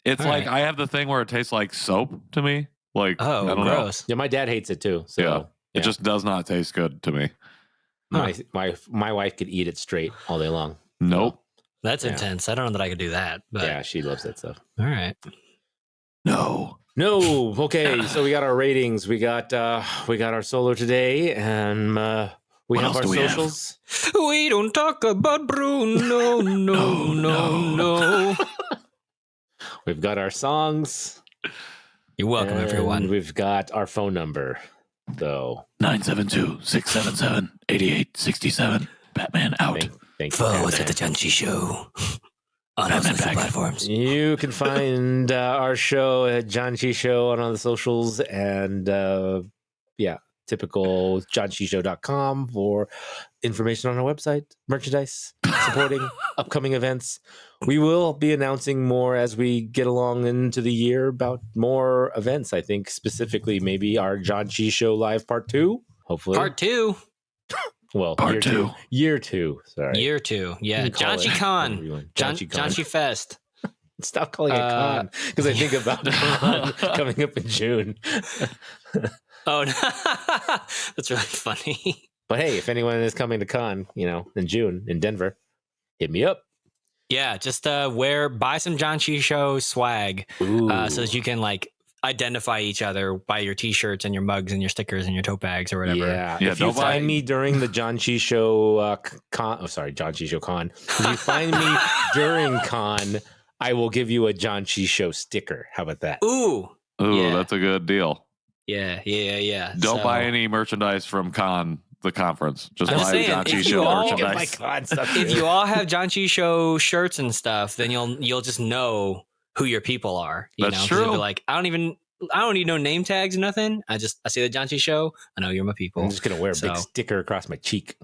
It's All like right. I have the thing where it tastes like soap to me. Like, I Oh, don't know. gross. Yeah, my dad hates it too. So Yeah. yeah. It just does not taste good to me. my wife could eat it straight all day long. Nope. That's Yeah. intense. I don't know that I could do that. But Yeah, she loves that stuff. all right. No. No, okay. So we got our ratings. We got our solo today, and we What have else our do we have? socials. We don't talk about Bruno. No. We've got our songs. You're welcome, and everyone. We've got our phone number. So 972-677-8867. Batman out. thank you. Follow us at the Janchi Show on all social platforms. You can find our show at Janchi Show on all the socials, and typical janchishow.com for information on our website, merchandise, supporting upcoming events. We will be announcing more as we get along into the year about more events. I think specifically maybe our Janchi Show Live Part 2, hopefully. Part 2, well, Part year 2. Year 2, sorry. year 2. Yeah, You can call Janchi it Con. whatever you want. Janchi Con. Fest. Stop calling it con, because I think about con coming up in June. Oh, no. That's really funny. But hey, if anyone is coming to con, in June in Denver, hit me up. Yeah, just buy some Janchi Show swag Ooh. so that you can like identify each other by your t-shirts and your mugs and your stickers and your tote bags or whatever. Yeah. Yeah, If you don't buy- find me during the Janchi Show Janchi Show con. If you find me during con, I will give you a Janchi Show sticker. How about that? Ooh. Ooh, Yeah. that's a good deal. Yeah. Don't So- buy any merchandise from the conference. Just I'm buy just saying, Janchi if Show you all- merchandise. con stuff. If you all have Janchi Show shirts and stuff, then you'll just know who your people are. You That's know? 'Cause it'll be true. like, I don't need no name tags or nothing. I see the Janchi Show. I know you're my people. I'm just gonna wear a big So- sticker across my cheek.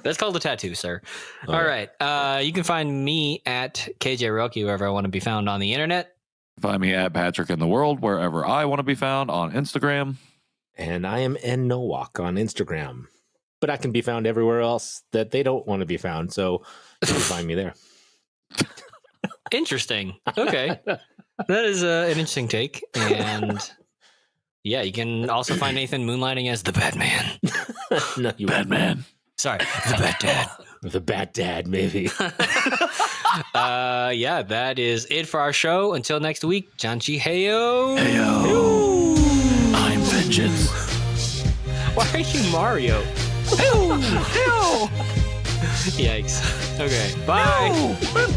That's called a tattoo, sir. Oh, All yeah. right. You can find me at KJ Roki wherever I want to be found on the internet. Find me at Patrick in the World wherever I want to be found on Instagram. And I am N Nowak on Instagram. But I can be found everywhere else that they don't want to be found. So you can find me there. Interesting. Okay. That is an interesting take. And yeah, you can also find Nathan moonlighting as the Batman. No, you Batman. Sorry, the Bat Dad. The Bat Dad, maybe. Yeah, that is it for our show. Until next week, Janchi Heyo. Heyo. I'm vengeance. Why are you Mario? Heyo. Yikes. Okay, bye.